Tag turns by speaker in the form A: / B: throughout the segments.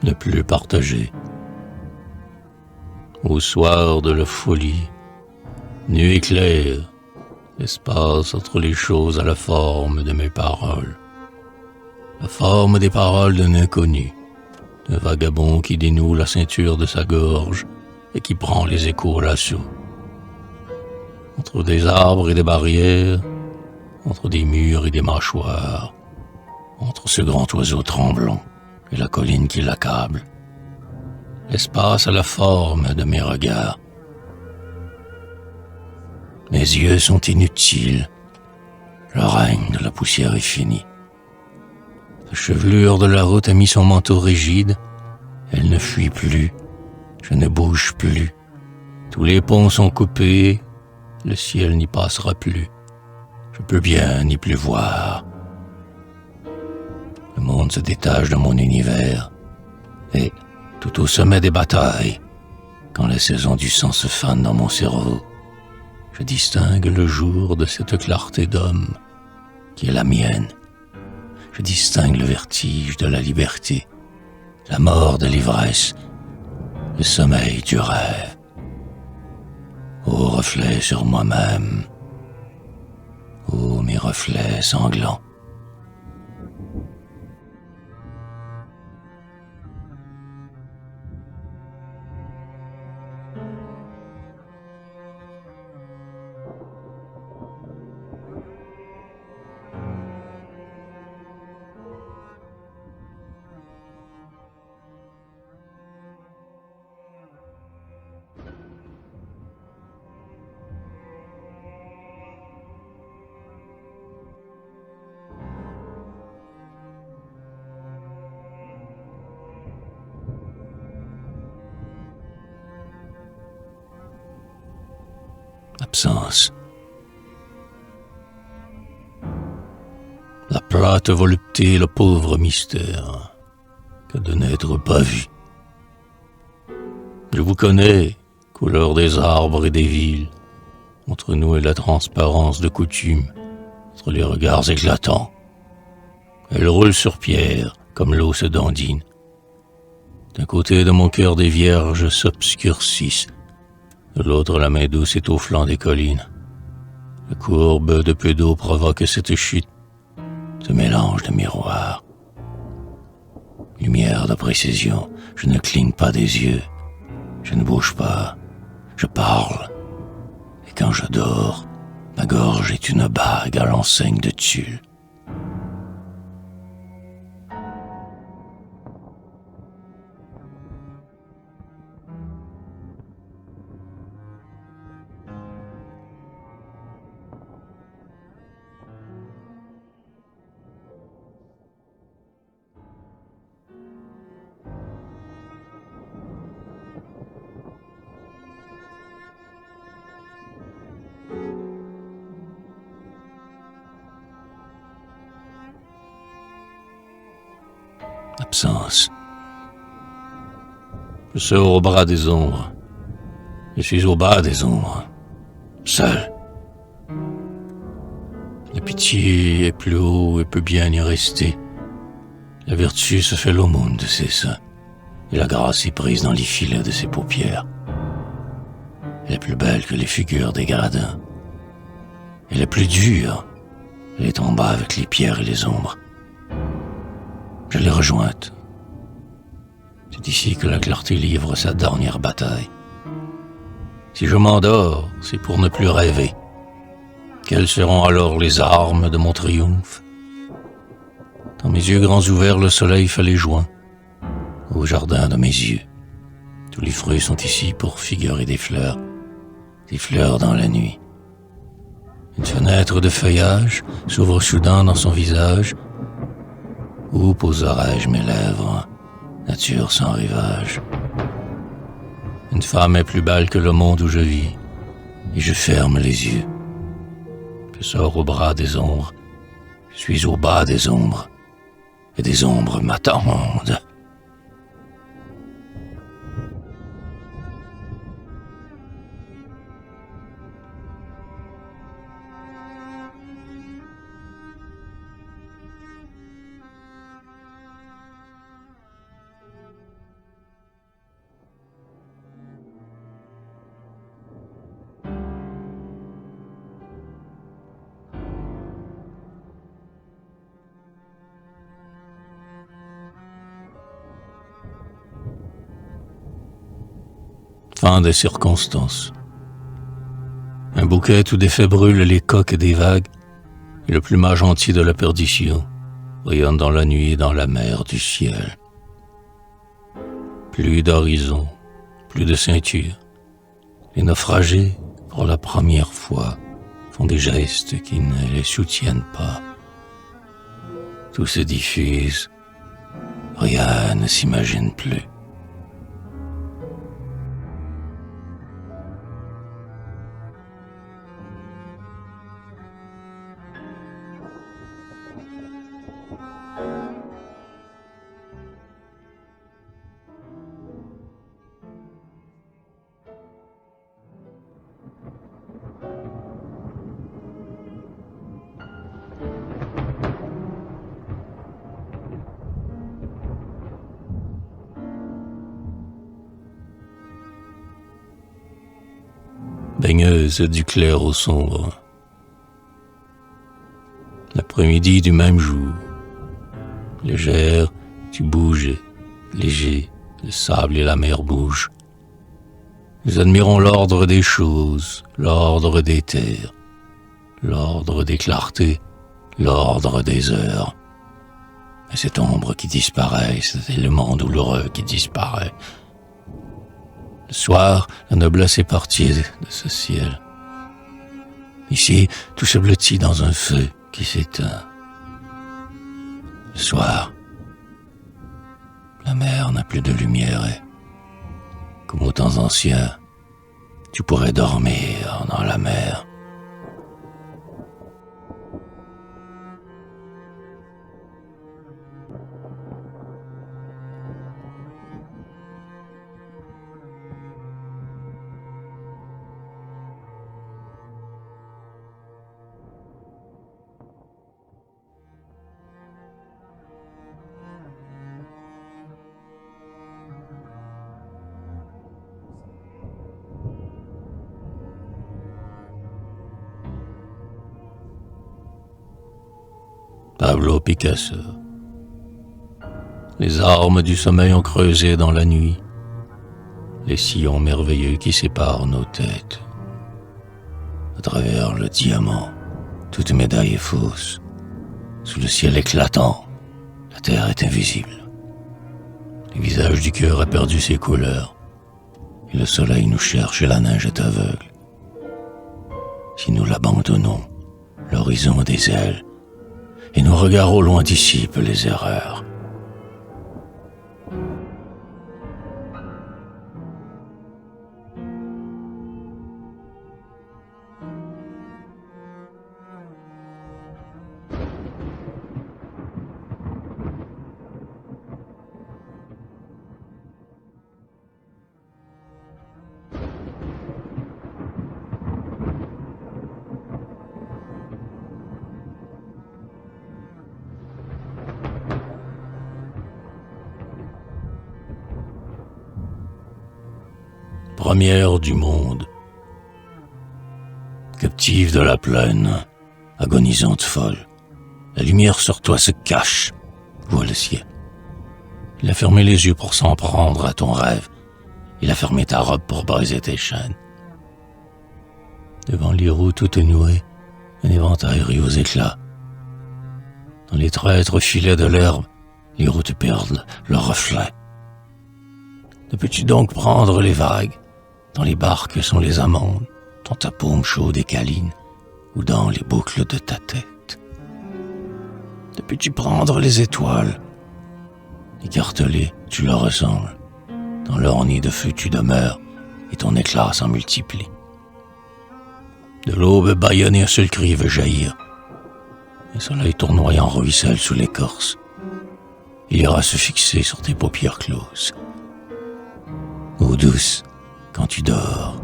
A: ne plus partagé. Au soir de la folie, nuit claire, l'espace entre les choses a la forme de mes paroles. La forme des paroles d'un inconnu, d'un vagabond qui dénoue la ceinture de sa gorge et qui prend les échos à l'assaut. Entre des arbres et des barrières, entre des murs et des mâchoires, entre ce grand oiseau tremblant et la colline qui l'accable, l'espace a la forme de mes regards. Mes yeux sont inutiles, le règne de la poussière est fini. La chevelure de la route a mis son manteau rigide, elle ne fuit plus, je ne bouge plus. Tous les ponts sont coupés, le ciel n'y passera plus. Je peux bien n'y plus voir. Le monde se détache de mon univers, et tout au sommet des batailles, quand la saison du sang se fane dans mon cerveau, je distingue le jour de cette clarté d'homme qui est la mienne. Je distingue le vertige de la liberté, la mort de l'ivresse, le sommeil du rêve. Ô reflet sur moi-même, ô mes reflets sanglants. Absence. La plate volupté, le pauvre mystère que de n'être pas vu. Je vous connais, couleur des arbres et des villes, entre nous et la transparence de coutume, entre les regards éclatants. Elle roule sur pierre, comme l'eau se dandine. D'un côté de mon cœur des vierges s'obscurcissent, de l'autre la main douce est au flanc des collines. La courbe de peu d'eau provoque cette chute, ce mélange de miroirs. Lumière de précision, je ne cligne pas des yeux, je ne bouge pas, je parle. Et quand je dors, ma gorge est une bague à l'enseigne de tulle. Absence. Je sors au bras des ombres. Je suis au bas des ombres, seul. La pitié est plus haut et peut bien y rester. La vertu se fait l'aumône de ses seins, et la grâce est prise dans les filets de ses paupières. Elle est plus belle que les figures des gradins. Elle est plus dure. Elle est en bas avec les pierres et les ombres. Je l'ai rejointe. C'est ici que la clarté livre sa dernière bataille. Si je m'endors, c'est pour ne plus rêver. Quelles seront alors les armes de mon triomphe? Dans mes yeux grands ouverts, le soleil fait les joints. Au jardin de mes yeux, tous les fruits sont ici pour figurer des fleurs dans la nuit. Une fenêtre de feuillage s'ouvre soudain dans son visage. Où poserai-je mes lèvres, nature sans rivage? Une femme est plus belle que le monde où je vis, et je ferme les yeux. Je sors au bras des ombres, je suis au bas des ombres, et des ombres m'attendent. Fin des circonstances. Un bouquet où d'effet brûle les coques des vagues, et le plumage entier de la perdition rayonne dans la nuit et dans la mer du ciel. Plus d'horizon, plus de ceinture. Les naufragés, pour la première fois, font des gestes qui ne les soutiennent pas. Tout se diffuse, rien ne s'imagine plus. Baigneuse du clair au sombre. L'après-midi du même jour, légère, tu bouges, léger, le sable et la mer bougent. Nous admirons l'ordre des choses, l'ordre des terres, l'ordre des clartés, l'ordre des heures. Et cette ombre qui disparaît, cet élément douloureux qui disparaît. Le soir, la noblesse est partie de ce ciel. Ici, tout se blottit dans un feu qui s'éteint. Le soir, la mer n'a plus de lumière et, comme aux temps anciens, tu pourrais dormir dans la mer. Pablo Picasso. Les armes du sommeil ont creusé dans la nuit les sillons merveilleux qui séparent nos têtes. À travers le diamant, toute médaille est fausse. Sous le ciel éclatant, la terre est invisible. Le visage du cœur a perdu ses couleurs, et le soleil nous cherche et la neige est aveugle. Si nous l'abandonnons, l'horizon a des ailes, et nos regards au loin dissipent les erreurs. Première du monde, captive de la plaine, agonisante folle, la lumière sur toi se cache, vois le ciel. Il a fermé les yeux pour s'en prendre à ton rêve, il a fermé ta robe pour briser tes chaînes. Devant les roues toutes nouées, un éventail rit aux éclats. Dans les traîtres filets de l'herbe, les routes perdent leur reflet. Ne peux-tu donc prendre les vagues? Dans les barques sont les amandes, dans ta paume chaude et câline, ou dans les boucles de ta tête. Ne peux-tu prendre les étoiles? Écartelées, tu leur ressembles. Dans leur nid de feu tu demeures, et ton éclat s'en multiplie. De l'aube bâillonnée, un seul cri veut jaillir. Un soleil tournoyant ruisselle sous l'écorce. Il ira se fixer sur tes paupières closes. Eau douce, quand tu dors,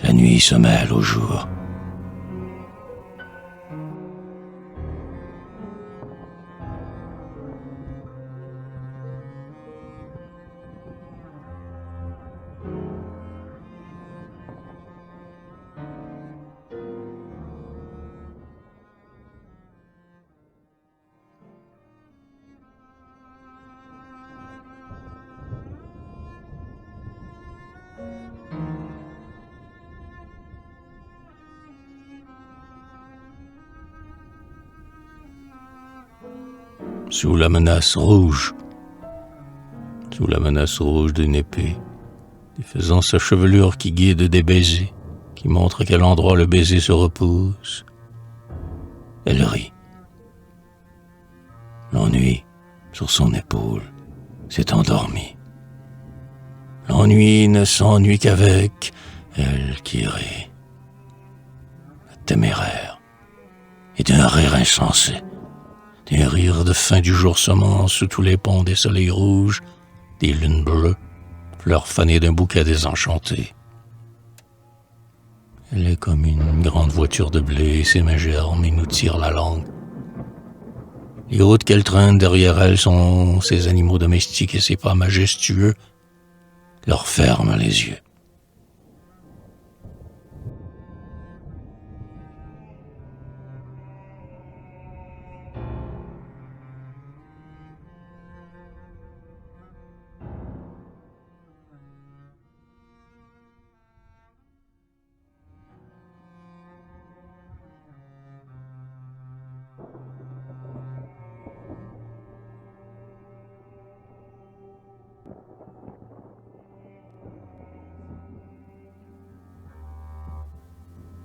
A: la nuit se mêle au jour. sous la menace rouge d'une épée, défaisant sa chevelure qui guide des baisers, qui montre à quel endroit le baiser se repose. Elle rit. L'ennui, sur son épaule, s'est endormi. L'ennui ne s'ennuie qu'avec elle qui rit. Téméraire, et d'un rire insensé, des rires de fin du jour sommant sous tous les ponts des soleils rouges, des lunes bleues, fleurs fanées d'un bouquet désenchanté. Elle est comme une grande voiture de blé, et ses mains germent et nous tirent la langue. Les routes qu'elle traîne derrière elle sont ses animaux domestiques et ses pas majestueux leur ferment les yeux.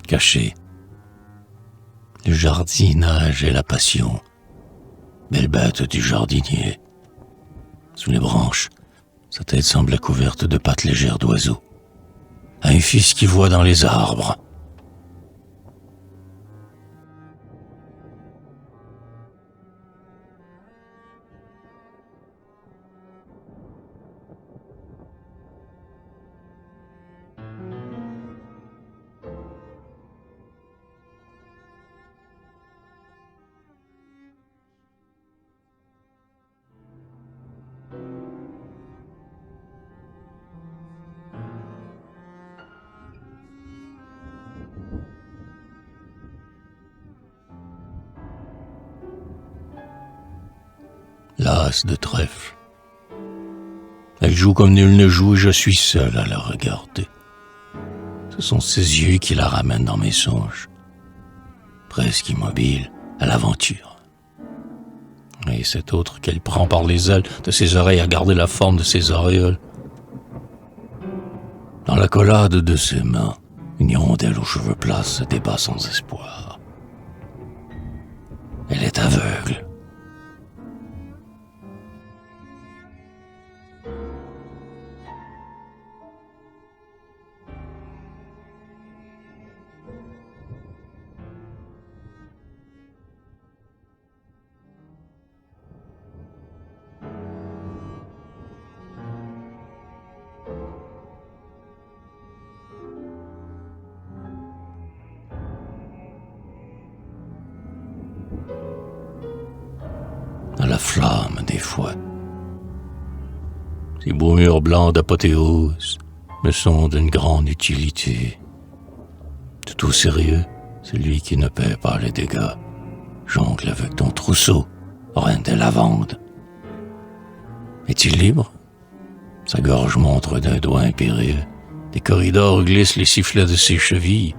A: Caché, le jardinage est la passion, belle bête du jardinier. Sous les branches, sa tête semble couverte de pattes légères d'oiseaux. Un fils qui voit dans les arbres. L'as de trèfle. Elle joue comme nul ne joue et je suis seul à la regarder. Ce sont ses yeux qui la ramènent dans mes songes, presque immobile à l'aventure. Et cet autre qu'elle prend par les ailes de ses oreilles à garder la forme de ses auréoles. Dans la collade de ses mains, une hirondelle aux cheveux plats se débat sans espoir. Elle est aveugle. À la flamme des fois. Ces beaux murs blancs d'apothéose me sont d'une grande utilité. Tout au sérieux, celui qui ne paie pas les dégâts jongle avec ton trousseau, reine des lavandes. Est-il libre? Sa gorge montre d'un doigt impérieux. Des corridors où glissent les sifflets de ses chevilles.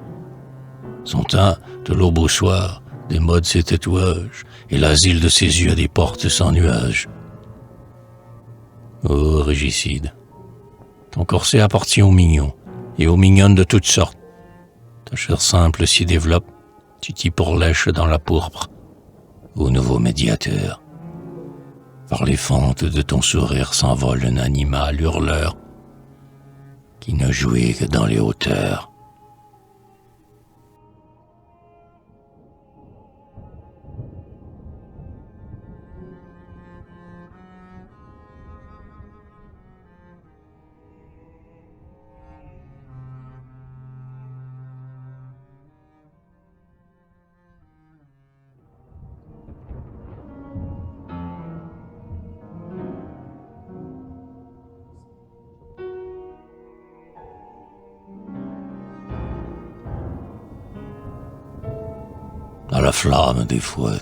A: Son teint, de l'aube au soir, démode ses tatouages, et l'asile de ses yeux a des portes sans nuages. Ô régicide, ton corset appartient aux mignons, et aux mignonnes de toutes sortes. Ta chair simple s'y développe, tu t'y pourlèches dans la pourpre, ô nouveau médiateur. Par les fentes de ton sourire s'envole un animal hurleur, qui ne jouit que dans les hauteurs. À la flamme des fois.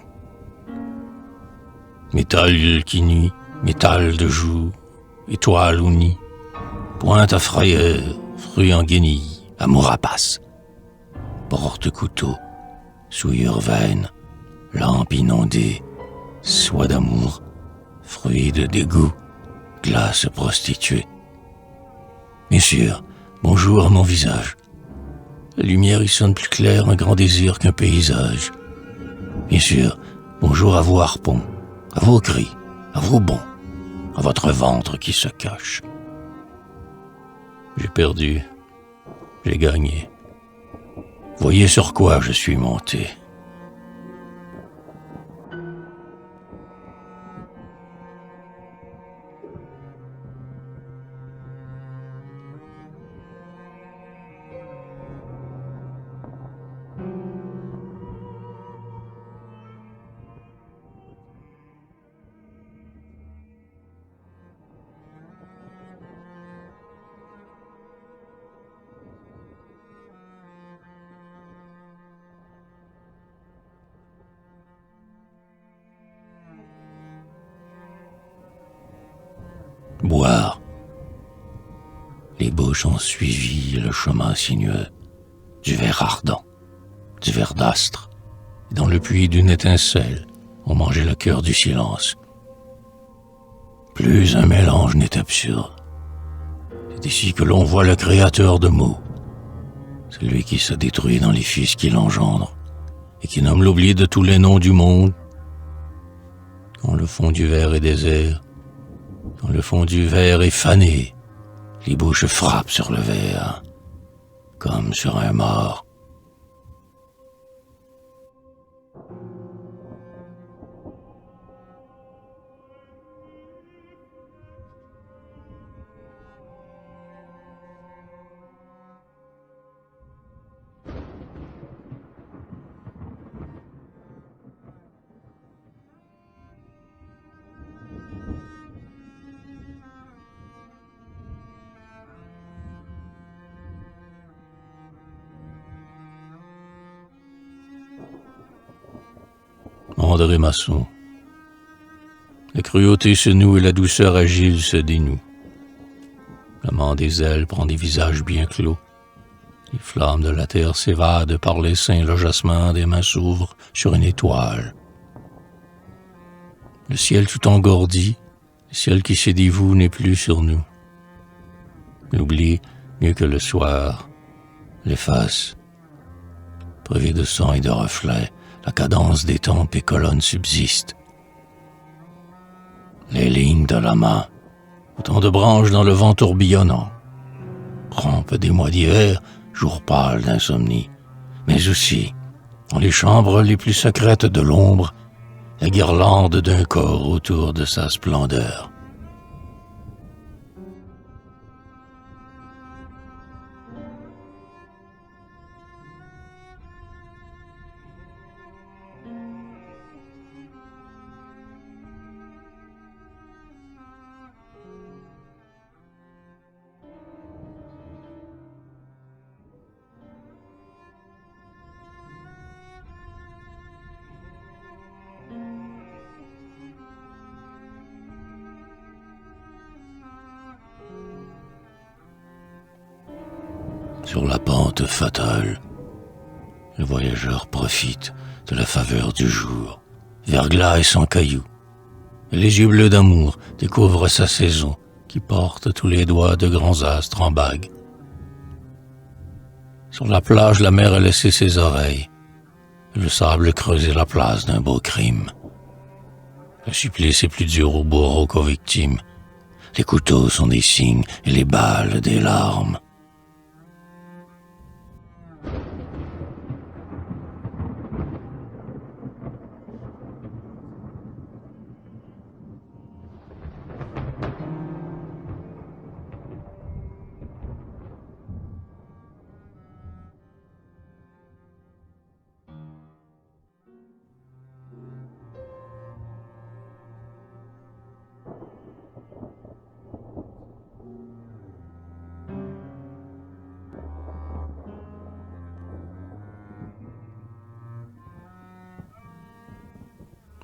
A: Métal qui nuit, métal de jour, étoile ou nid, pointe à frayeur, fruit en guenille, amour rapace, porte-couteau, souillure vaine, lampe inondée, soie d'amour, fruit de dégoût, glace prostituée. Bien sûr, bonjour à mon visage. La lumière y sonne plus claire, un grand désir qu'un paysage. Bien sûr, bonjour à vos harpons, à vos cris, à vos bonds, à votre ventre qui se cache. J'ai perdu, j'ai gagné. Voyez sur quoi je suis monté. Boire. Les bouches ont suivi le chemin sinueux, du verre ardent, du verre d'astre, et dans le puits d'une étincelle, on mangeait le cœur du silence. Plus un mélange n'est absurde. C'est ici que l'on voit le créateur de mots, celui qui se détruit dans les fils qui l'engendrent, et qui nomme l'oubli de tous les noms du monde. Quand le fond du verre est désert, quand le fond du verre est fané, les bouches frappent sur le verre, comme sur un mort. André Masson. La cruauté se noue et la douceur agile se dénoue. L'amant des ailes prend des visages bien clos. Les flammes de la terre s'évadent par les seins, le jasmin des mains s'ouvre sur une étoile. Le ciel tout engourdi, le ciel qui se dévoue n'est plus sur nous. L'oubli, mieux que le soir, l'efface. Privé de sang et de reflets, la cadence des tempes et colonnes subsiste. Les lignes de la main, autant de branches dans le vent tourbillonnant. Rampe des mois d'hiver, jour pâle d'insomnie, mais aussi, dans les chambres les plus secrètes de l'ombre, la guirlande d'un corps autour de sa splendeur. Sur la pente fatale, le voyageur profite de la faveur du jour, verglas et sans cailloux. Et les yeux bleus d'amour découvrent sa saison qui porte tous les doigts de grands astres en bagues. Sur la plage, la mer a laissé ses oreilles, et le sable creusé la place d'un beau crime. Le supplice est plus dur au bourreau qu'aux victimes. Les couteaux sont des signes et les balles des larmes.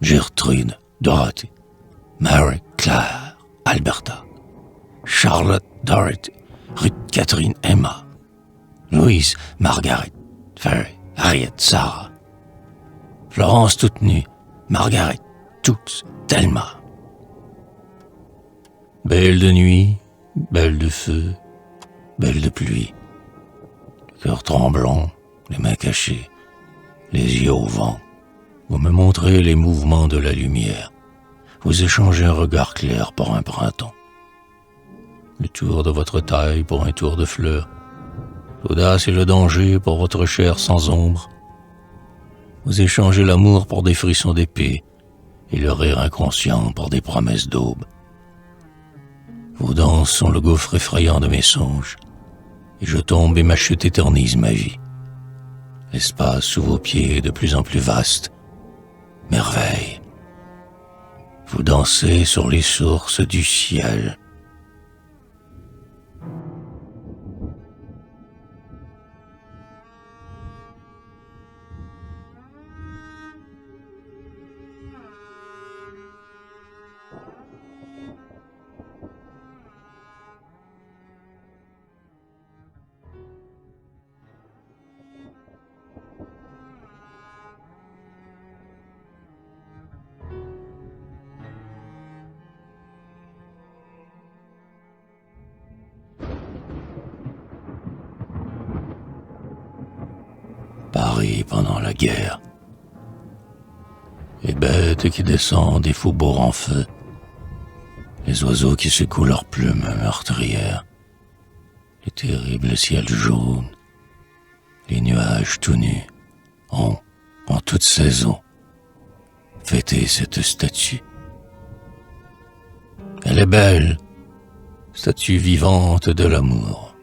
A: Gertrude, Dorothy, Mary, Claire, Alberta, Charlotte, Dorothy, Ruth, Catherine, Emma, Louise, Margaret, Ferry, Harriet, Sarah, Florence toute nue, Margaret, toutes, tellement. Belle de nuit, belle de feu, belle de pluie. Le cœur tremblant, les mains cachées, les yeux au vent. Vous me montrez les mouvements de la lumière. Vous échangez un regard clair pour un printemps. Le tour de votre taille pour un tour de fleurs. L'audace et le danger pour votre chair sans ombre. Vous échangez l'amour pour des frissons d'épée et le rire inconscient pour des promesses d'aube. Vos danses sont le gouffre effrayant de mes songes, et je tombe et ma chute éternise ma vie. L'espace sous vos pieds est de plus en plus vaste. Merveille. Vous dansez sur les sources du ciel. Paris pendant la guerre. Les bêtes qui descendent des faubourgs en feu. Les oiseaux qui secouent leurs plumes meurtrières. Les terribles ciels jaunes. Les nuages tout nus ont, en toute saison, fêté cette statue. Elle est belle, statue vivante de l'amour.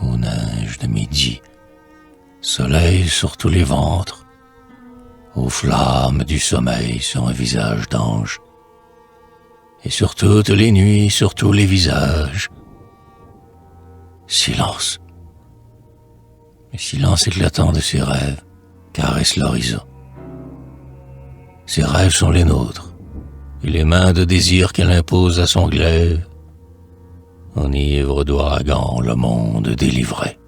A: Aux neiges de midi, soleil sur tous les ventres, aux flammes du sommeil sur un visage d'ange, et sur toutes les nuits, sur tous les visages, silence. Le silence éclatant de ses rêves caresse l'horizon. Ses rêves sont les nôtres, et les mains de désir qu'elle impose à son glaive, enivre d'ouragan le monde délivré.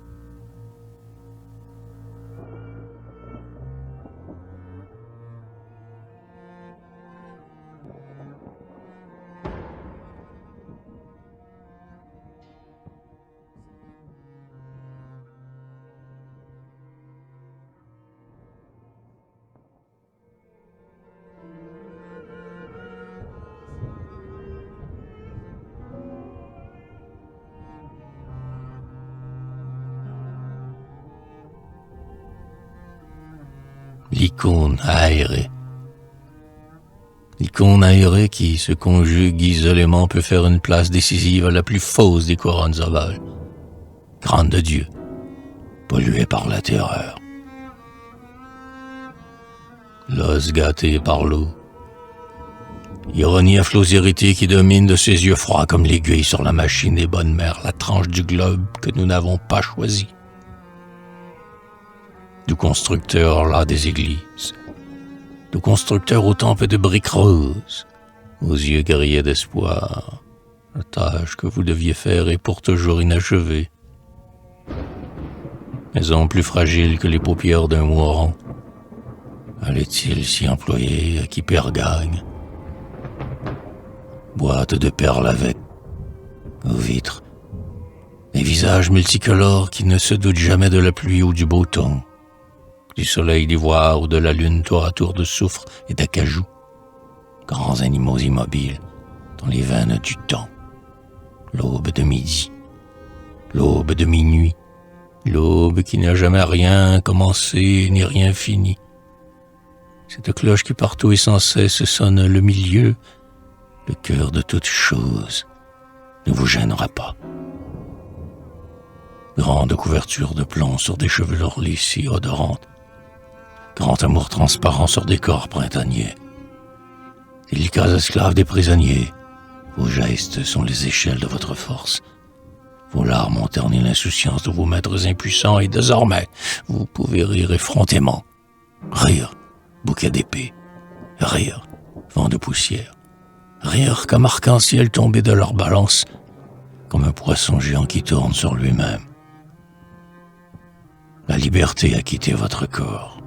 A: L'icône aérée. L'icône aérée qui se conjugue isolément peut faire une place décisive à la plus fausse des couronnes ovales. Grande de Dieu, polluée par la terreur. L'os gâté par l'eau. Ironie à flots irrités qui domine de ses yeux froids comme l'aiguille sur la machine des bonnes mères, la tranche du globe que nous n'avons pas choisie. Du constructeur là des églises, du constructeur aux tempes de briques roses, aux yeux grillés d'espoir, la tâche que vous deviez faire est pour toujours inachevée. Maison plus fragile que les paupières d'un mourant, allait-il s'y employer à qui perd gagne? Boîte de perles avec, aux vitres, des visages multicolores qui ne se doutent jamais de la pluie ou du beau temps, du soleil d'ivoire ou de la lune tour à tour de soufre et d'acajou, grands animaux immobiles dans les veines du temps, l'aube de midi, l'aube de minuit, l'aube qui n'a jamais rien commencé ni rien fini. Cette cloche qui partout et sans cesse sonne le milieu, le cœur de toute chose, ne vous gênera pas. Grande couverture de plomb sur des chevelures lisses odorantes, grand amour transparent sur des corps printaniers, délicats esclaves des prisonniers, vos gestes sont les échelles de votre force. Vos larmes ont terni l'insouciance de vos maîtres impuissants et désormais, vous pouvez rire effrontément. Rire, bouquet d'épée. Rire, vent de poussière. Rire comme arc-en-ciel tombé de leur balance, comme un poisson géant qui tourne sur lui-même. La liberté a quitté votre corps.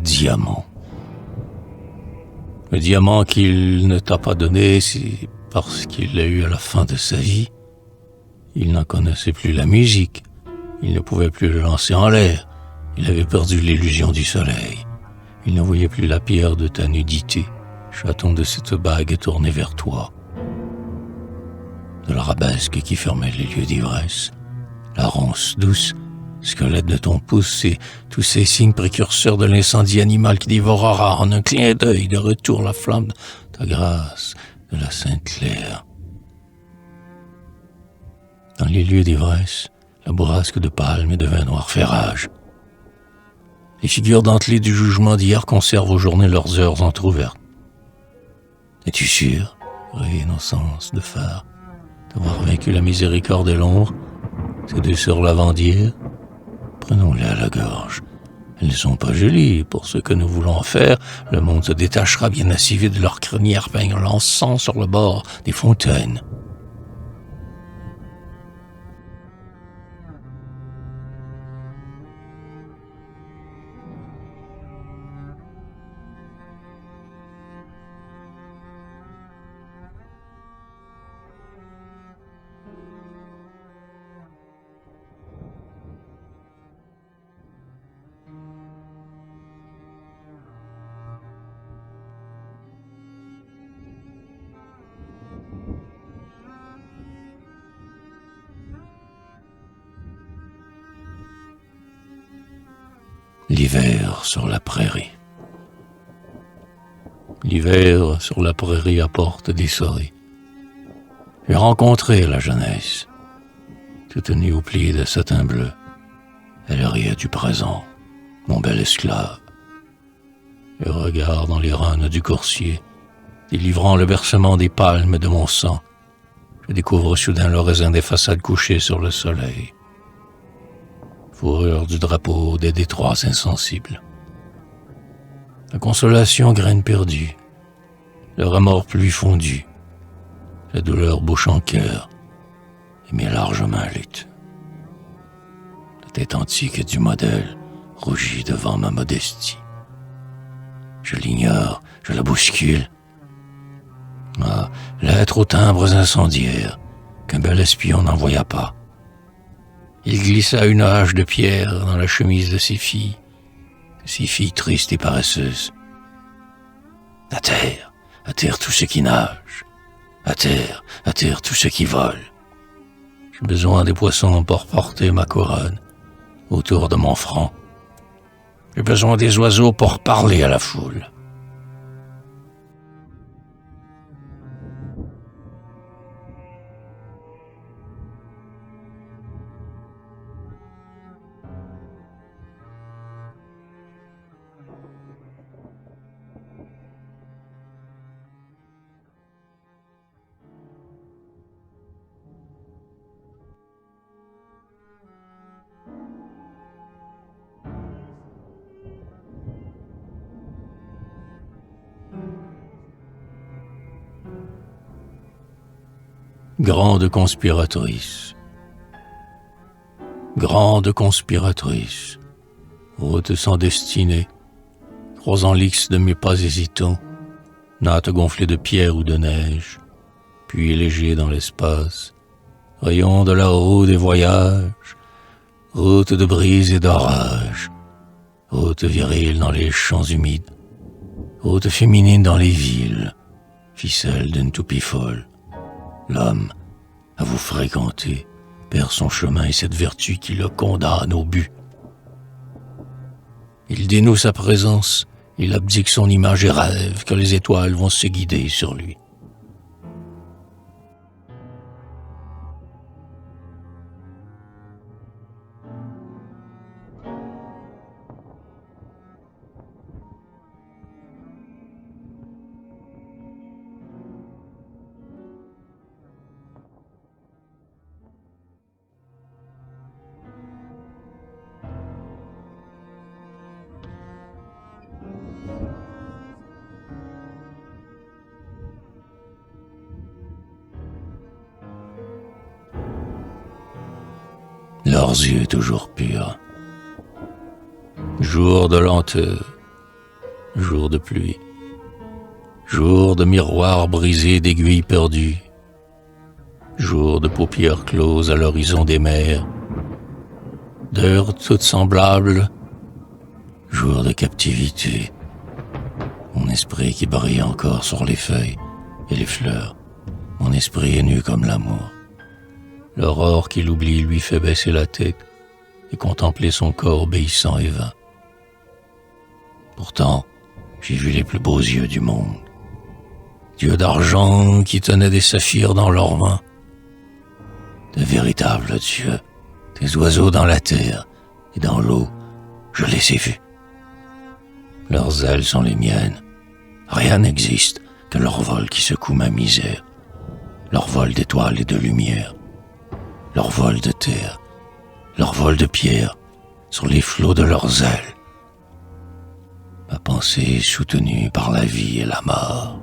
A: diamant. Le diamant qu'il ne t'a pas donné, c'est parce qu'il l'a eu à la fin de sa vie. Il n'en connaissait plus la musique. Il ne pouvait plus le lancer en l'air. Il avait perdu l'illusion du soleil. Il ne voyait plus la pierre de ta nudité, chaton de cette bague tournée vers toi. De l'arabesque qui fermait les lieux d'ivresse, la ronce douce, squelette de ton pouce et tous ces signes précurseurs de l'incendie animal qui dévorera en un clin d'œil de retour la flamme de ta grâce, de la Sainte Claire. Dans les lieux d'ivresse, la bourrasque de palmes et de vin noir fait rage. Les figures dentelées du jugement d'hier conservent aujourd'hui leurs heures entrouvertes. Es-tu sûr, innocence de phare, d'avoir vaincu la miséricorde et l'ombre, ces deux sœurs lavandières? Prenons-les à la gorge. Elles ne sont pas jolies. Pour ce que nous voulons en faire, le monde se détachera bien assez vite de leur crinière peignant l'encens sur le bord des fontaines. L'hiver sur la prairie. L'hiver sur la prairie apporte des souris. J'ai rencontré la jeunesse, toute nue au pli de satin bleu. Elle riait du présent, mon bel esclave. Je regarde dans les rânes du coursier, délivrant le bercement des palmes de mon sang. Je découvre soudain le raisin des façades couchées sur le soleil. Fourrure du drapeau des détroits insensibles. La consolation graine perdue, le remords pluie fondue, la douleur bouche en cœur, et mes larges mains luttent. La tête antique du modèle rougit devant ma modestie. Je l'ignore, je la bouscule. Ah, l'être aux timbres incendiaires, qu'un bel espion n'envoya pas. Il glissa une hache de pierre dans la chemise de ses filles tristes et paresseuses. À terre tout ce qui nage, à terre tout ce qui vole. J'ai besoin des poissons pour porter ma couronne autour de mon front. J'ai besoin des oiseaux pour parler à la foule. Grande conspiratrice, route sans destinée, croisant l'X de mes pas hésitants, natte gonflée de pierre ou de neige, puis léger dans l'espace, rayon de la roue des voyages, route de brise et d'orage, route virile dans les champs humides, route féminine dans les villes, ficelle d'une toupie folle. L'homme, à vous fréquenter, perd son chemin et cette vertu qui le condamne au but. Il dénoue sa présence, il abdique son image et rêve que les étoiles vont se guider sur lui. Leurs yeux toujours purs. Jour de lenteur, jour de pluie, jour de miroirs brisés d'aiguilles perdues, jour de paupières closes à l'horizon des mers, d'heures toutes semblables, jour de captivité, mon esprit qui brille encore sur les feuilles et les fleurs, mon esprit est nu comme l'amour. L'aurore qui l'oublie lui fait baisser la tête et contempler son corps obéissant et vain. Pourtant, j'ai vu les plus beaux yeux du monde, yeux d'argent qui tenaient des saphirs dans leurs mains, de véritables dieux, des oiseaux dans la terre et dans l'eau, je les ai vus. Leurs ailes sont les miennes, rien n'existe que leur vol qui secoue ma misère, leur vol d'étoiles et de lumière, leur vol de terre, leur vol de pierre sur les flots de leurs ailes. Ma pensée est soutenue par la vie et la mort.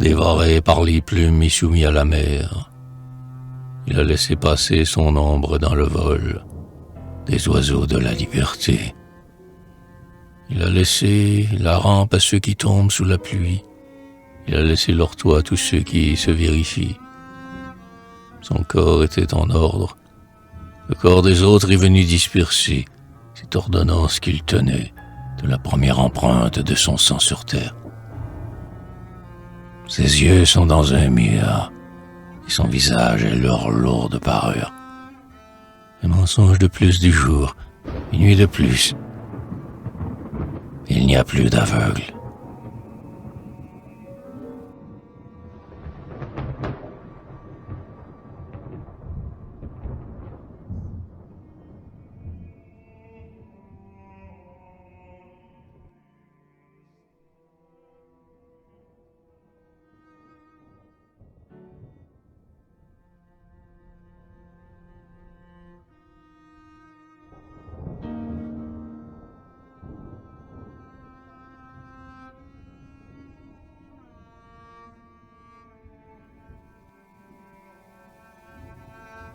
A: Dévoré par les plumes et soumis à la mer, il a laissé passer son ombre dans le vol des oiseaux de la liberté. Il a laissé la rampe à ceux qui tombent sous la pluie. Il a laissé leur toit à tous ceux qui se vérifient. Son corps était en ordre. Le corps des autres est venu disperser cette ordonnance qu'il tenait de la première empreinte de son sang sur terre. Ses yeux sont dans un mur, et son visage est leur lourde parure. Un mensonge de plus du jour, une nuit de plus. Il n'y a plus d'aveugle.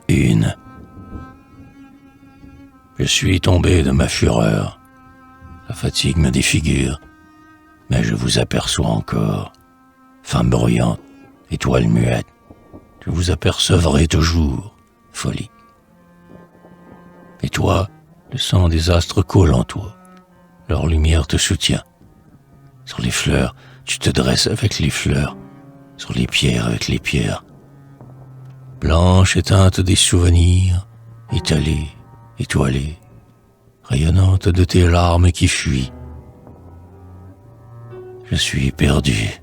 A: Une. Je suis tombé de ma fureur. La fatigue me défigure, mais je vous aperçois encore. Femme bruyante, étoile muette, je vous apercevrai toujours, folie. Et toi, le sang des astres coule en toi. Leur lumière te soutient. Sur les fleurs, tu te dresses avec les fleurs. Sur les pierres avec les pierres. Blanche éteinte des souvenirs, étalée, étoilée, rayonnante de tes larmes qui fuient. Je suis perdu.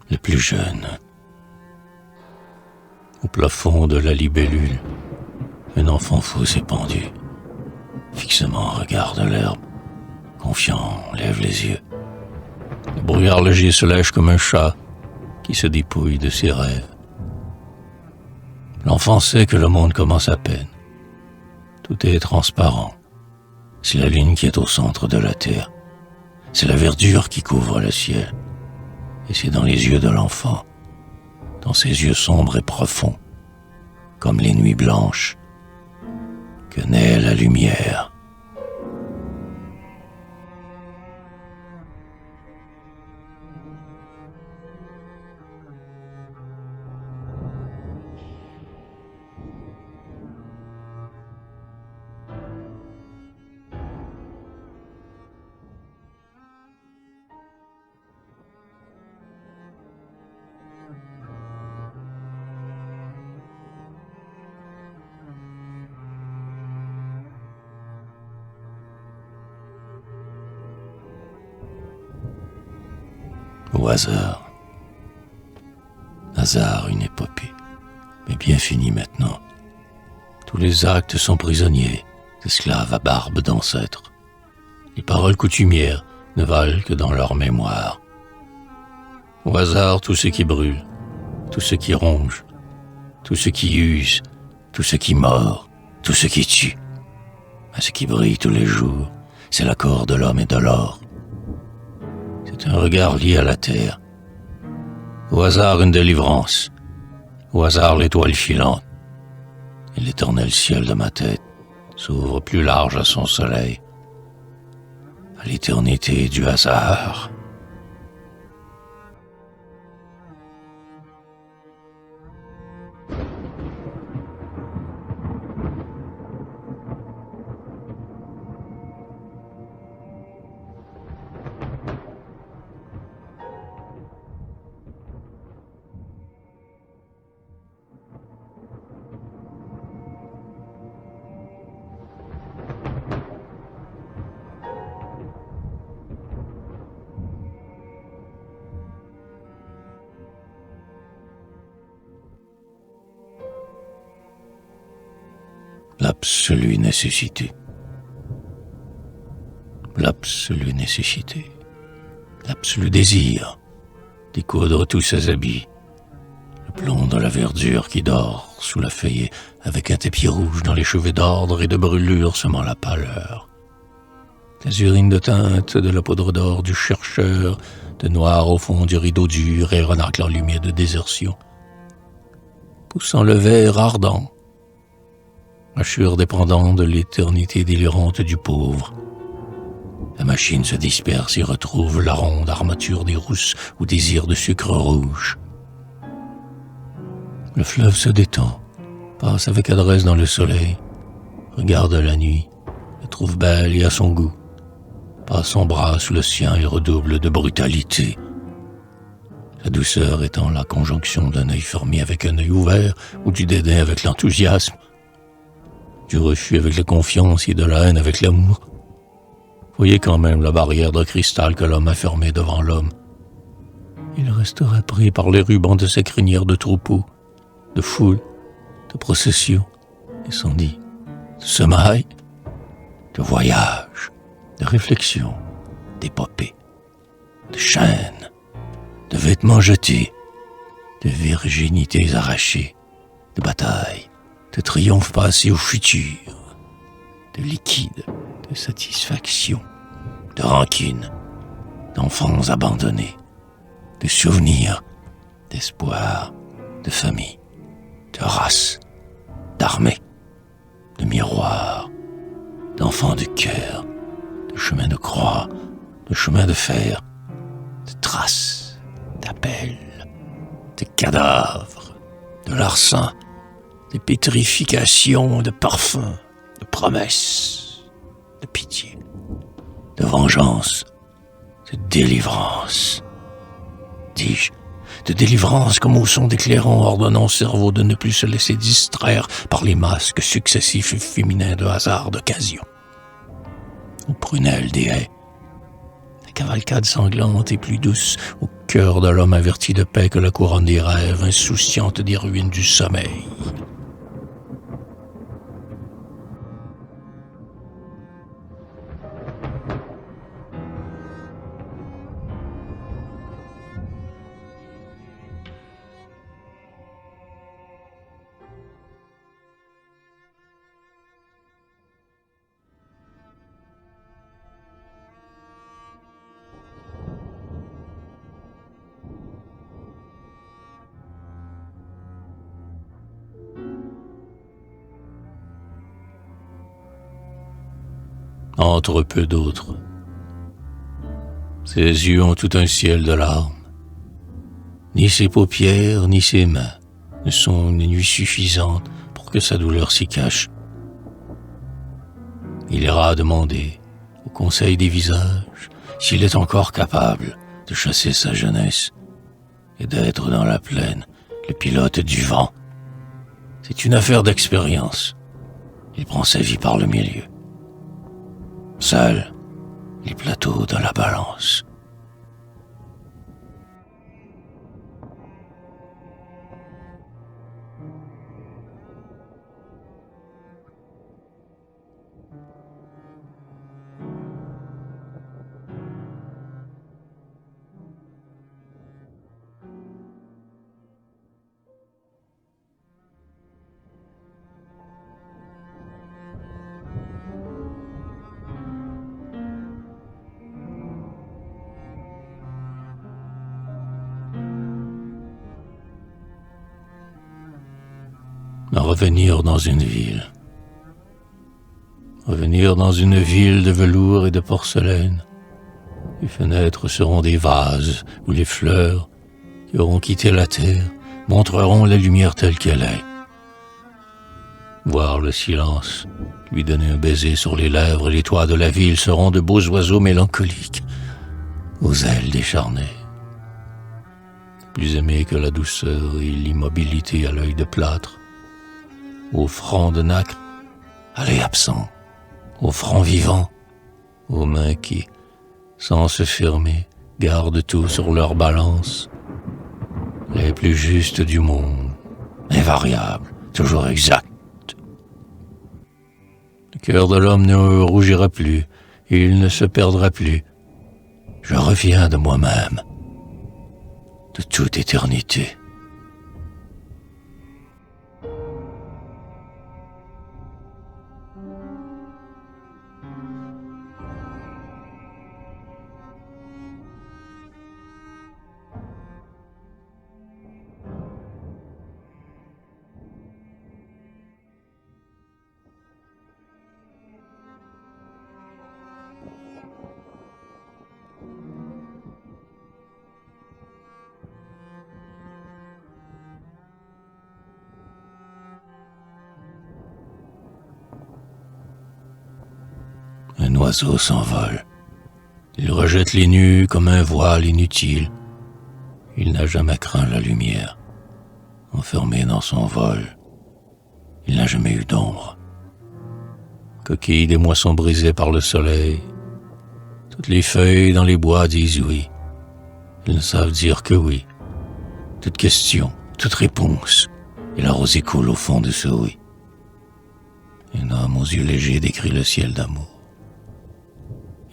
A: Le plus jeune. Au plafond de la libellule, un enfant fou s'est pendu. Fixement regarde l'herbe, confiant, lève les yeux. Le brouillard léger se lèche comme un chat qui se dépouille de ses rêves. L'enfant sait que le monde commence à peine. Tout est transparent. C'est la lune qui est au centre de la terre. C'est la verdure qui couvre le ciel. Et c'est dans les yeux de l'enfant, dans ses yeux sombres et profonds, comme les nuits blanches, que naît la lumière. au hasard. Hasard, une épopée, mais bien finie maintenant. Tous les actes sont prisonniers, esclaves à barbe d'ancêtres. Les paroles coutumières ne valent que dans leur mémoire. Au hasard, tout ce qui brûle, tout ce qui ronge, tout ce qui use, tout ce qui mord, tout ce qui tue. Mais ce qui brille tous les jours, c'est l'accord de l'homme et de l'or. C'est un regard lié à la terre. Au hasard, une délivrance. Au hasard, l'étoile filante. Et l'éternel ciel de ma tête s'ouvre plus large à son soleil. À l'éternité du hasard. L'absolue nécessité. L'absolue nécessité. L'absolu désir. Découdre tous ses habits. Le plomb dans la verdure qui dort sous la feuillée, avec un tapis rouge dans les cheveux d'ordre et de brûlure semant la pâleur. Des urines de teinte, de la poudre d'or du chercheur, de noir au fond du rideau dur et renarclant lumière de désertion. Poussant le verre ardent, mâchure dépendant de l'éternité délirante du pauvre. La machine se disperse et retrouve la ronde armature des rousses ou désir de sucre rouge. Le fleuve se détend, passe avec adresse dans le soleil, regarde la nuit, la trouve belle et à son goût, passe son bras sous le sien et redouble de brutalité. La douceur étant la conjonction d'un œil fermé avec un œil ouvert ou du dédain avec l'enthousiasme, du refus avec la confiance et de la haine avec l'amour. Voyez quand même la barrière de cristal que l'homme a fermée devant l'homme. Il restera pris par les rubans de ses crinières de troupeau, de foule, de procession, et sans dit, de semailles, de voyages, de réflexions, d'épopées, de chaînes, de vêtements jetés, de virginités arrachées, de batailles, de triomphe passé au futur, de liquide, de satisfaction, de rancune, d'enfants abandonnés, de souvenirs, d'espoir, de famille, de race, d'armée, de miroir, d'enfants de cœur, de chemin de croix, de chemin de fer, de traces, d'appels, de cadavres, de larcins, de pétrifications, de parfums, de promesses, de pitié, de vengeance, de délivrance. Dis-je, de délivrance comme au son des clairons ordonnant au cerveau de ne plus se laisser distraire par les masques successifs et féminins de hasard d'occasion. Aux prunelles des haies, la cavalcade sanglante et plus douce au cœur de l'homme averti de paix que la couronne des rêves, insouciante des ruines du sommeil. Entre peu d'autres. Ses yeux ont tout un ciel de larmes. Ni ses paupières, ni ses mains ne sont une nuit suffisante pour que sa douleur s'y cache. Il ira demander au conseil des visages s'il est encore capable de chasser sa jeunesse et d'être dans la plaine le pilote du vent. C'est une affaire d'expérience. Il prend sa vie par le milieu. Seul, les plateaux dans la balance. à revenir dans une ville. Revenir dans une ville de velours et de porcelaine. Les fenêtres seront des vases où les fleurs qui auront quitté la terre montreront la lumière telle qu'elle est. Voir le silence, lui donner un baiser sur les lèvres et les toits de la ville seront de beaux oiseaux mélancoliques, aux ailes décharnées. Plus aimés que la douceur et l'immobilité à l'œil de plâtre, au front de nacre, à l'œil absent, au front vivant, aux mains qui, sans se fermer, gardent tout sur leur balance, les plus justes du monde, invariables, toujours exacts. Le cœur de l'homme ne rougira plus, et il ne se perdra plus. Je reviens de moi-même, de toute éternité. Un oiseau s'envole. Il rejette les nues comme un voile inutile. Il n'a jamais craint la lumière. Enfermé dans son vol, il n'a jamais eu d'ombre. Coquille des moissons brisées par le soleil. Toutes les feuilles dans les bois disent oui. Ils ne savent dire que oui. Toute question, toute réponse, et la rosée coule au fond de ce oui. Un homme aux yeux légers décrit le ciel d'amour.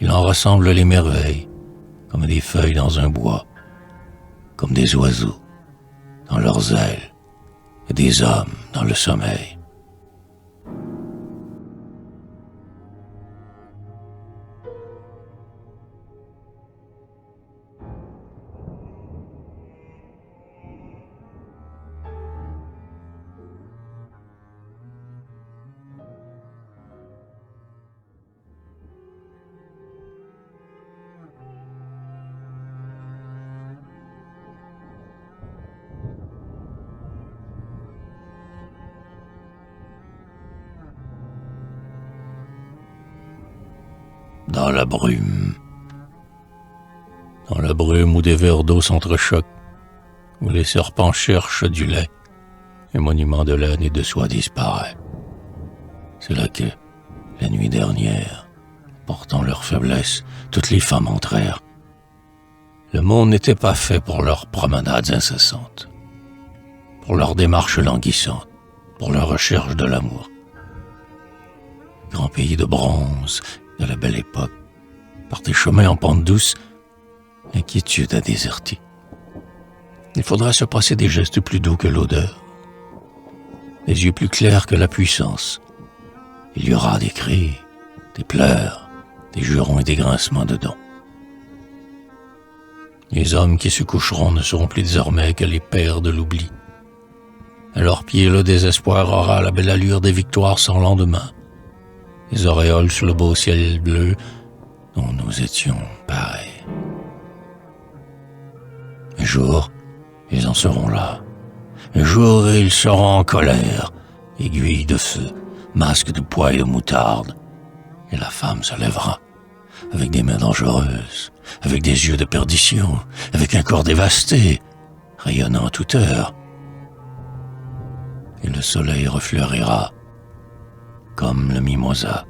A: Il en rassemble les merveilles, comme des feuilles dans un bois, comme des oiseaux dans leurs ailes, et des hommes dans le sommeil. Dans la brume où des vers d'eau s'entrechoquent, où les serpents cherchent du lait, un monument de laine et de soie disparaît. C'est là que, la nuit dernière, portant leur faiblesse, toutes les femmes entrèrent. Le monde n'était pas fait pour leurs promenades incessantes, pour leurs démarches languissantes, pour leur recherche de l'amour. Grand pays de bronze, de la belle époque, par des chemins en pente douce, l'inquiétude a déserté. Il faudra se passer des gestes plus doux que l'odeur, des yeux plus clairs que la puissance. Il y aura des cris, des pleurs, des jurons et des grincements de dents. Les hommes qui se coucheront ne seront plus désormais que les pères de l'oubli. À leurs pieds, le désespoir aura la belle allure des victoires sans lendemain. Les auréoles sur le beau ciel bleu dont nous étions pareils. Un jour, ils en seront là. Un jour, ils seront en colère, aiguilles de feu, masques de pois et de moutarde. Et la femme se lèvera, avec des mains dangereuses, avec des yeux de perdition, avec un corps dévasté, rayonnant à toute heure. Et le soleil refleurira comme le mimosa.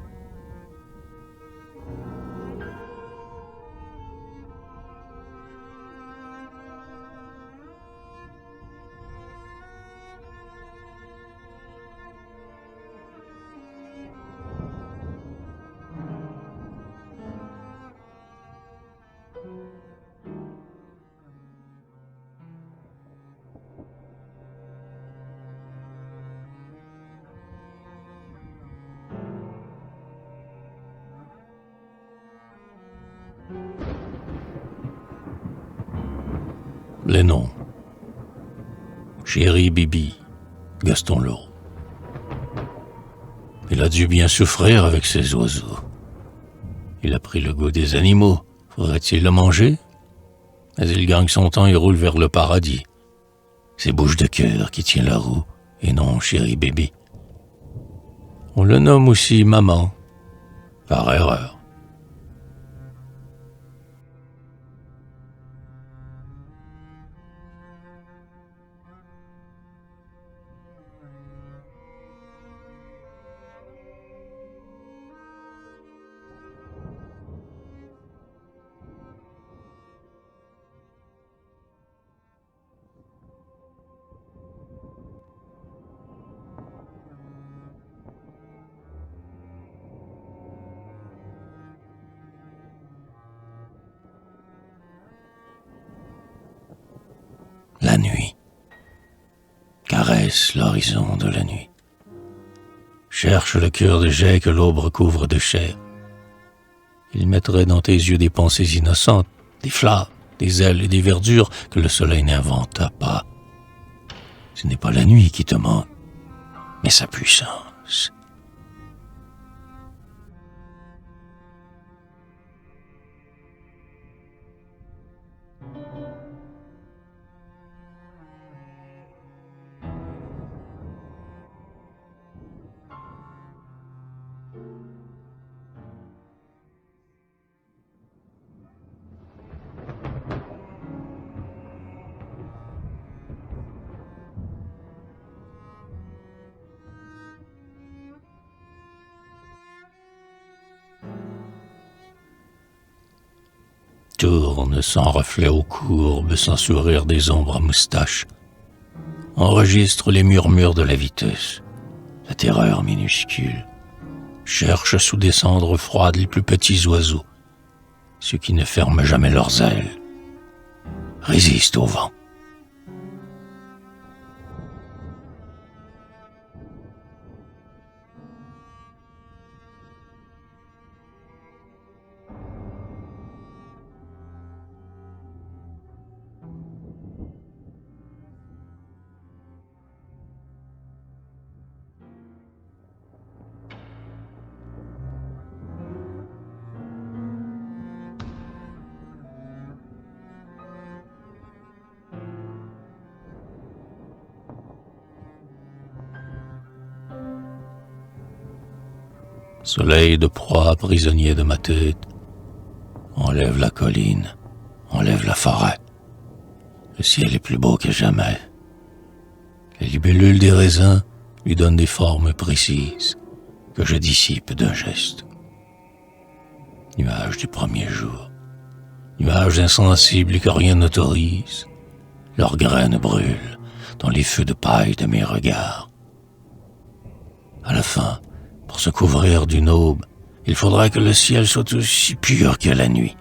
A: Les noms: Chéri Bibi, Gaston Leroux. Il a dû bien souffrir avec ces oiseaux. Il a pris le goût des animaux. Faudrait-il le manger? Mais il gagne son temps et roule vers le paradis. C'est Bouche de Cœur qui tient la roue, et non Chéri Bébé. On le nomme aussi Maman, par erreur. La nuit caresse l'horizon de la nuit. Cherche le cœur de jet que l'aube recouvre de chair. Il mettrait dans tes yeux des pensées innocentes, des flammes, des ailes et des verdures que le soleil n'inventa pas. Ce n'est pas la nuit qui te manque, mais sa puissance. Tourne sans reflet aux courbes, sans sourire des ombres à moustache. Enregistre les murmures de la vitesse, la terreur minuscule. Cherche sous des cendres froides les plus petits oiseaux, ceux qui ne ferment jamais leurs ailes. Résiste au vent. Soleil de proie, prisonnier de ma tête, enlève la colline, enlève la forêt. Le ciel est plus beau que jamais. Les libellules des raisins lui donnent des formes précises que je dissipe d'un geste. Nuages du premier jour, nuages insensibles que rien n'autorise, leurs graines brûlent dans les feux de paille de mes regards. À la fin, pour se couvrir d'une aube, il faudra que le ciel soit aussi pur que la nuit.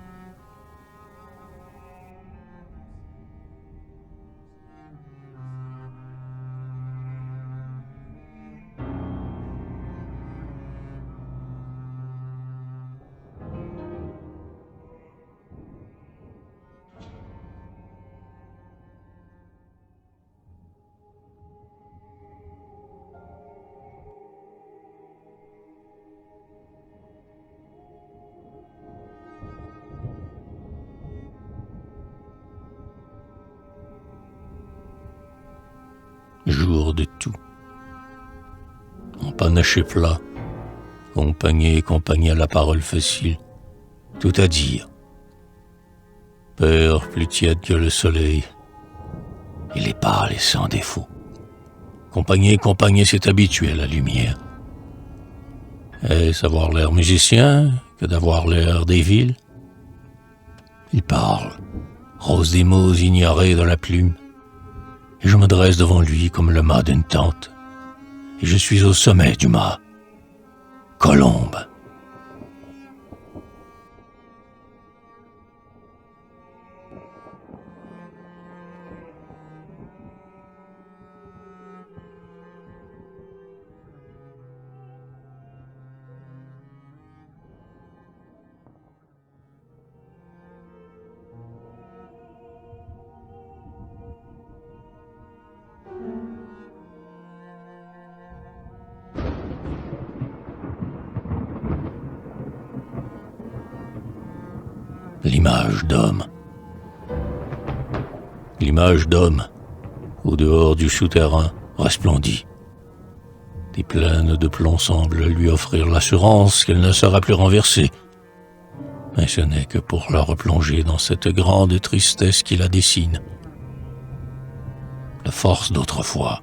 A: Jour de tout. En panaché plat, compagnie à la parole facile, tout à dire. Père plus tiède que le soleil, il est pâle et sans défaut. Compagnie, c'est habitué à la lumière. Est-ce avoir l'air musicien que d'avoir l'air des villes? Il parle, rose des mots ignorés dans la plume, et je me dresse devant lui comme le mât d'une tente, et je suis au sommet du mât, colombe. l'image d'homme. L'image d'homme, au dehors du souterrain, resplendit. Des plaines de plomb semblent lui offrir l'assurance qu'elle ne sera plus renversée. Mais ce n'est que pour la replonger dans cette grande tristesse qui la dessine. La force d'autrefois,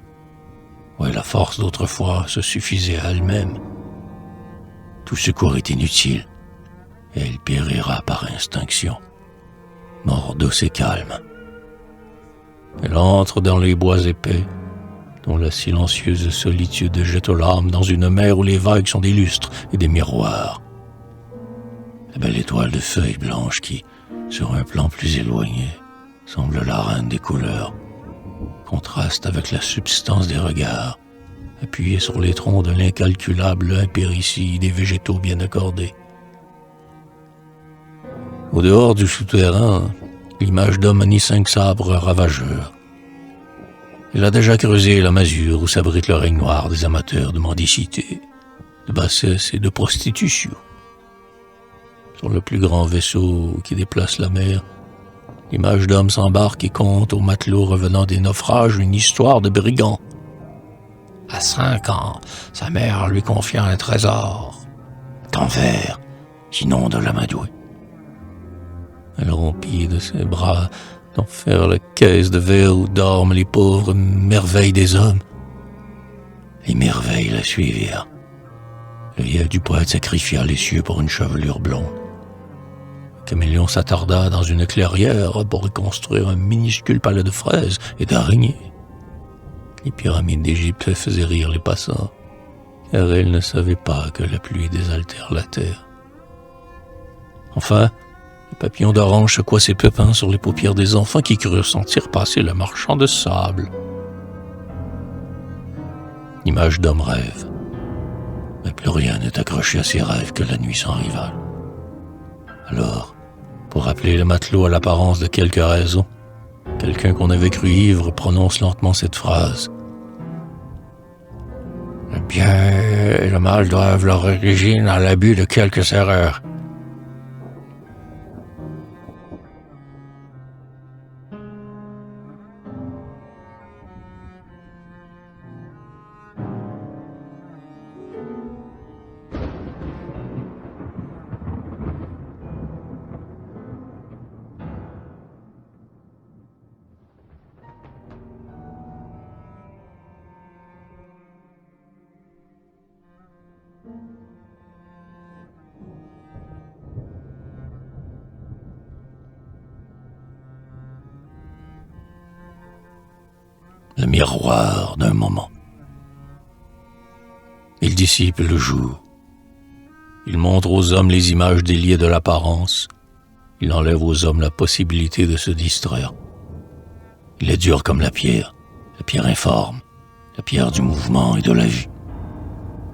A: la force d'autrefois se suffisait à elle-même. Tout secours est inutile, et elle périra par extinction, mort douce et calme. Elle entre dans les bois épais, dont la silencieuse solitude jette l'âme dans une mer où les vagues sont des lustres et des miroirs. La belle étoile de feuilles blanches qui, sur un plan plus éloigné, semble la reine des couleurs, contraste avec la substance des regards, appuyés sur les troncs de l'incalculable impéritie des végétaux bien accordés. Au dehors du souterrain, l'image d'homme manie 5 sabres ravageurs. Elle a déjà creusé la masure où s'abrite le règne noir des amateurs de mendicité, de bassesse et de prostitution. Sur le plus grand vaisseau qui déplace la mer, l'image d'homme s'embarque et conte aux matelots revenant des naufrages une histoire de brigand. À 5 ans, sa mère lui confia un trésor d'envers qu'inonde l'amadoué. Elle rompit de ses bras d'en faire la caisse de verre où dorment les pauvres merveilles des hommes. Les merveilles la suivirent. L'œil du poète sacrifia les cieux pour une chevelure blonde. Le caméléon s'attarda dans une clairière pour reconstruire un minuscule palais de fraises et d'araignées. Les pyramides d'Égypte faisaient rire les passants, car elles ne savaient pas que la pluie désaltère la terre. Enfin, le papillon d'orange secoua ses pépins sur les paupières des enfants qui crurent sentir passer le marchand de sable. L'image d'homme rêve, mais plus rien n'est accroché à ses rêves que la nuit sans rival. Alors, pour rappeler le matelot à l'apparence de quelque raison, quelqu'un qu'on avait cru ivre prononce lentement cette phrase. Le bien et le mal doivent leur origine à l'abus de quelques erreurs. Le miroir d'un moment. Il dissipe le jour. Il montre aux hommes les images déliées de l'apparence. Il enlève aux hommes la possibilité de se distraire. Il est dur comme la pierre informe, la pierre du mouvement et de la vie.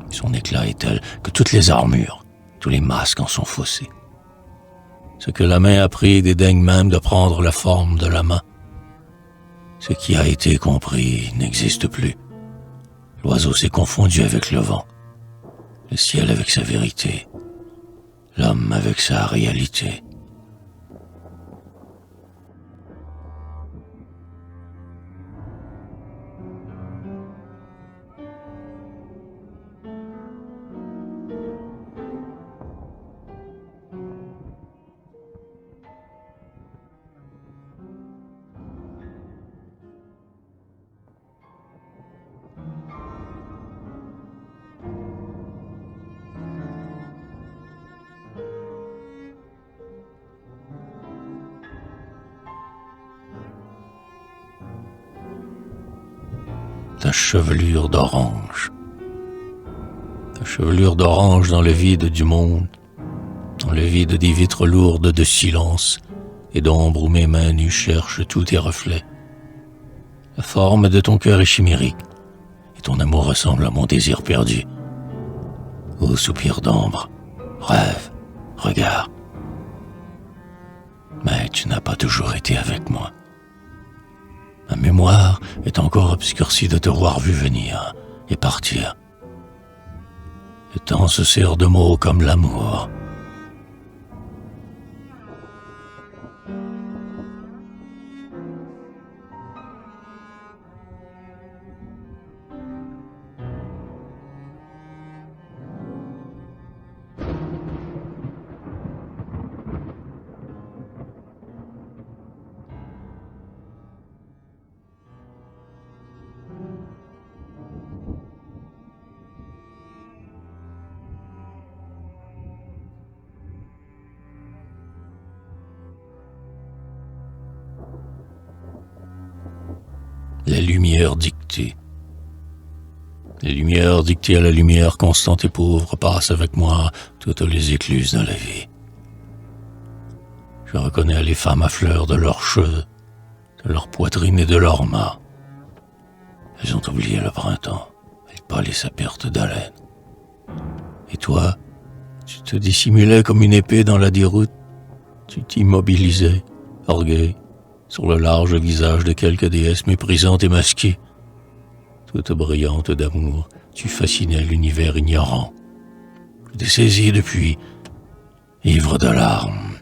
A: Son éclat est tel que toutes les armures, tous les masques en sont faussés. Ce que la main a pris dédaigne même de prendre la forme de la main. Ce qui a été compris n'existe plus. L'oiseau s'est confondu avec le vent, le ciel avec sa vérité, l'homme avec sa réalité. Ta chevelure d'orange. Ta chevelure d'orange dans le vide du monde, dans le vide des vitres lourdes de silence et d'ombre où mes mains nues cherchent tous tes reflets. La forme de ton cœur est chimérique, et ton amour ressemble à mon désir perdu. Ô soupir d'ombre, rêve, regard. Mais tu n'as pas toujours été avec moi. Ma mémoire est encore obscurcie de te voir vu venir et partir. Le temps se sert de mots comme l'amour. les lumières dictées. Les lumières dictées à la lumière constante et pauvre passent avec moi toutes les écluses de la vie. Je reconnais les femmes à fleurs de leurs cheveux, de leur poitrine et de leurs mains. Elles ont oublié le printemps, et pâlit sa perte d'haleine. Et toi, tu te dissimulais comme une épée dans la déroute. Tu t'immobilisais, orgueil, sur le large visage de quelque déesse méprisante et masquée. Toute brillante d'amour, tu fascinais l'univers ignorant. Je t'ai saisi depuis, ivre de larmes.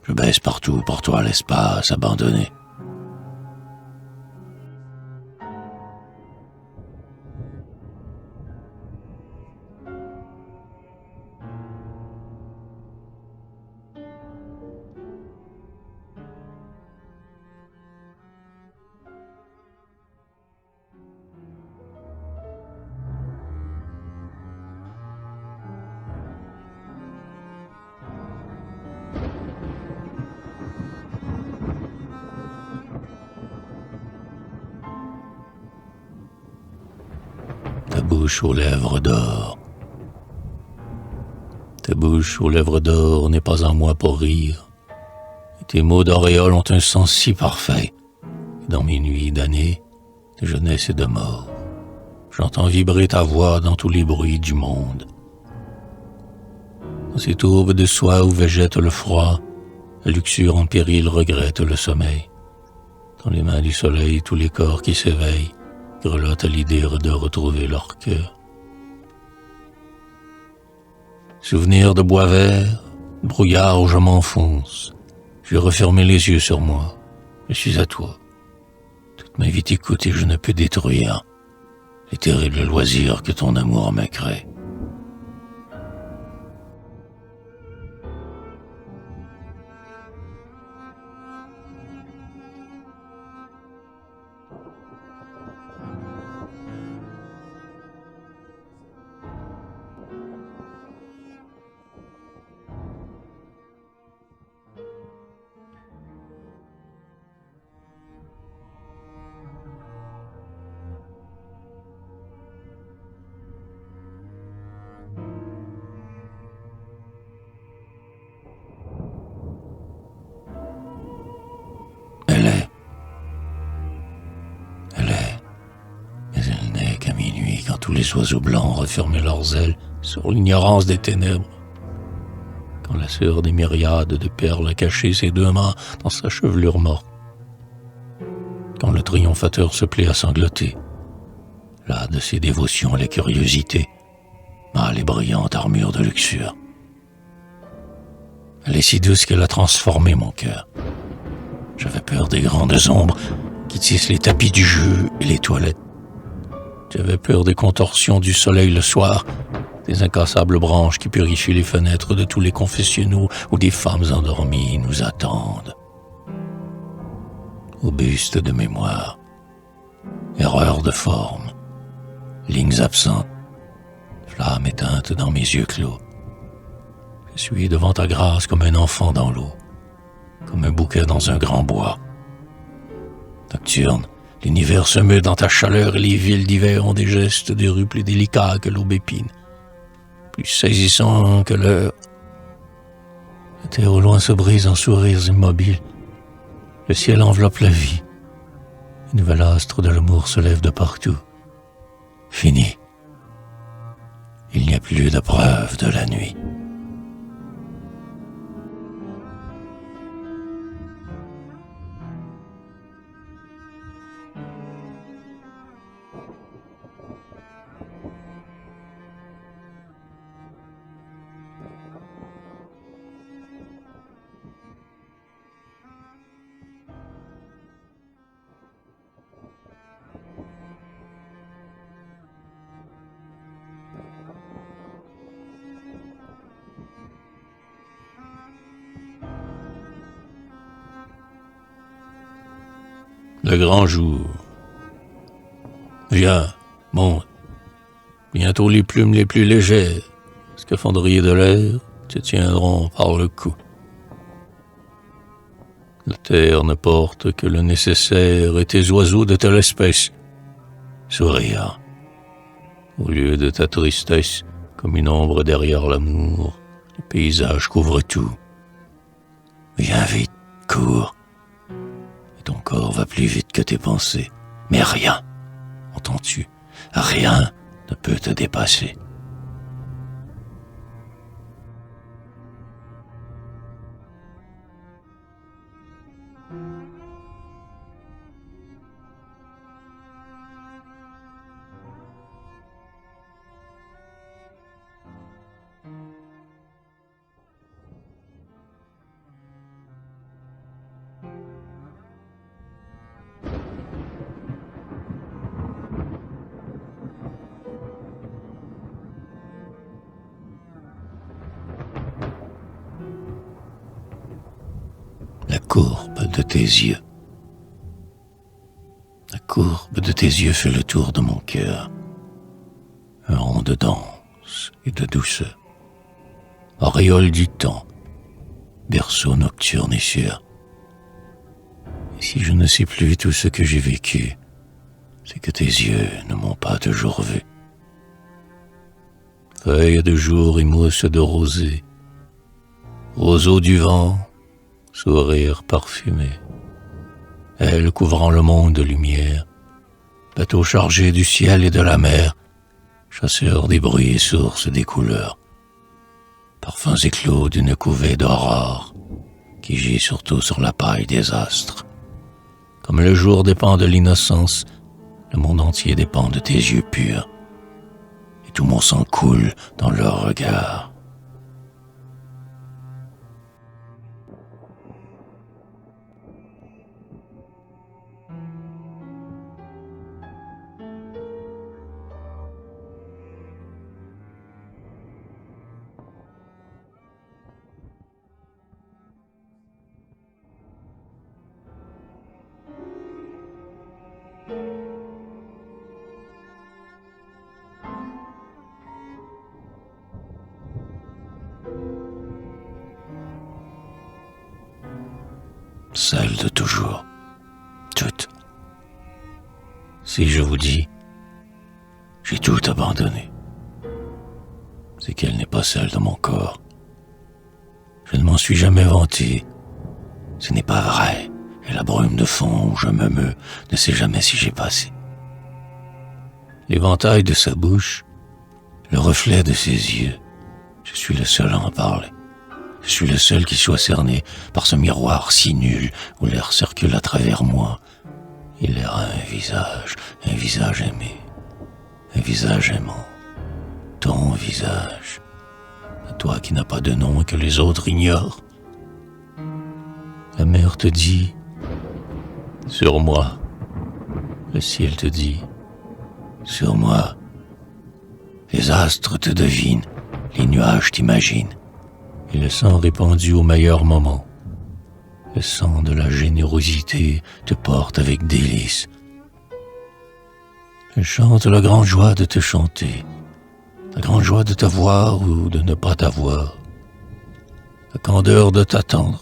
A: Je baisse partout pour toi l'espace abandonné. Ta bouche aux lèvres d'or. Ta bouche aux lèvres d'or n'est pas en moi pour rire. Et tes mots d'auréole ont un sens si parfait. Dans mes nuits d'années, de jeunesse et de mort, j'entends vibrer ta voix dans tous les bruits du monde. Dans ces tourbes de soie où végète le froid, la luxure en péril regrette le sommeil. Dans les mains du soleil, tous les corps qui s'éveillent grelottent à l'idée de retrouver leur cœur. Souvenir de bois vert, brouillard où je m'enfonce. J'ai refermé les yeux sur moi. Je suis à toi. Toute ma vie t'écoute et je ne peux détruire les terribles loisirs que ton amour m'a créés. Tous les oiseaux blancs refermaient leurs ailes sur l'ignorance des ténèbres. Quand la sœur des myriades de perles a caché ses deux mains dans sa chevelure morte. Quand le triomphateur se plaît à sangloter, là de ses dévotions à la curiosité, mâle et brillante armure de luxure. Elle est si douce qu'elle a transformé mon cœur. J'avais peur des grandes ombres qui tissent les tapis du jeu et les toilettes. J'avais peur des contorsions du soleil le soir, des incassables branches qui purifient les fenêtres de tous les confessionnaux où des femmes endormies nous attendent. Auguste de mémoire, erreur de forme, lignes absentes, flammes éteintes dans mes yeux clos. Je suis devant ta grâce comme un enfant dans l'eau, comme un bouquet dans un grand bois. Nocturne, l'univers se meut dans ta chaleur et les villes d'hiver ont des gestes des rues plus délicats que l'aubépine, plus saisissants que l'heure. La terre au loin se brise en sourires immobiles. Le ciel enveloppe la vie. Un nouvel astre de l'amour se lève de partout. Fini. Il n'y a plus de preuve de la nuit. Le grand jour. Viens, monte. Bientôt les plumes les plus légères, scaphandriers de l'air, te tiendront par le cou. La terre ne porte que le nécessaire et tes oiseaux de telle espèce. Sourire. Au lieu de ta tristesse, comme une ombre derrière l'amour, le paysage couvre tout. Viens vite, cours. Et ton corps va plus vite que tes pensées. Mais rien, entends-tu, rien ne peut te dépasser. La courbe de tes yeux. La courbe de tes yeux fait le tour de mon cœur. Un rond de danse et de douceur. Auréole du temps, berceau nocturne et sûr. Et si je ne sais plus tout ce que j'ai vécu, c'est que tes yeux ne m'ont pas toujours vu. Feuilles de jour et mousse de rosée, roseau du vent, sourire parfumé, elle couvrant le monde de lumière, bateau chargé du ciel et de la mer, chasseur des bruits et source des couleurs, parfums éclos d'une couvée d'aurore qui gît surtout sur la paille des astres. Comme le jour dépend de l'innocence, le monde entier dépend de tes yeux purs, et tout mon sang coule dans leur regard. Celle de toujours, toute. Si je vous dis, j'ai tout abandonné, c'est qu'elle n'est pas celle de mon corps. Je ne m'en suis jamais vanté, ce n'est pas vrai, et la brume de fond où je me meus ne sait jamais si j'ai passé. L'éventail de sa bouche, le reflet de ses yeux, je suis le seul à en parler. Je suis le seul qui soit cerné par ce miroir si nul où l'air circule à travers moi. Il est un visage aimé, un visage aimant. Ton visage, à toi qui n'as pas de nom et que les autres ignorent. La mer te dit, sur moi. Le ciel te dit, sur moi. Les astres te devinent, les nuages t'imaginent. Et le sang répandu au meilleur moment, le sang de la générosité te porte avec délice. Je chante la grande joie de te chanter, la grande joie de t'avoir ou de ne pas t'avoir, la candeur de t'attendre,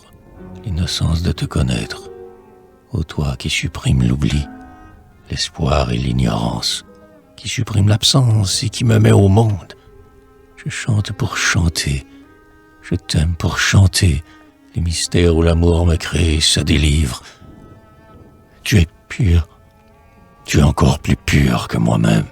A: l'innocence de te connaître. Ô toi qui supprime l'oubli, l'espoir et l'ignorance, qui supprime l'absence et qui me met au monde, je chante pour chanter. Je t'aime pour chanter les mystères où l'amour me crée et se délivre. Tu es pur, tu es encore plus pur que moi-même.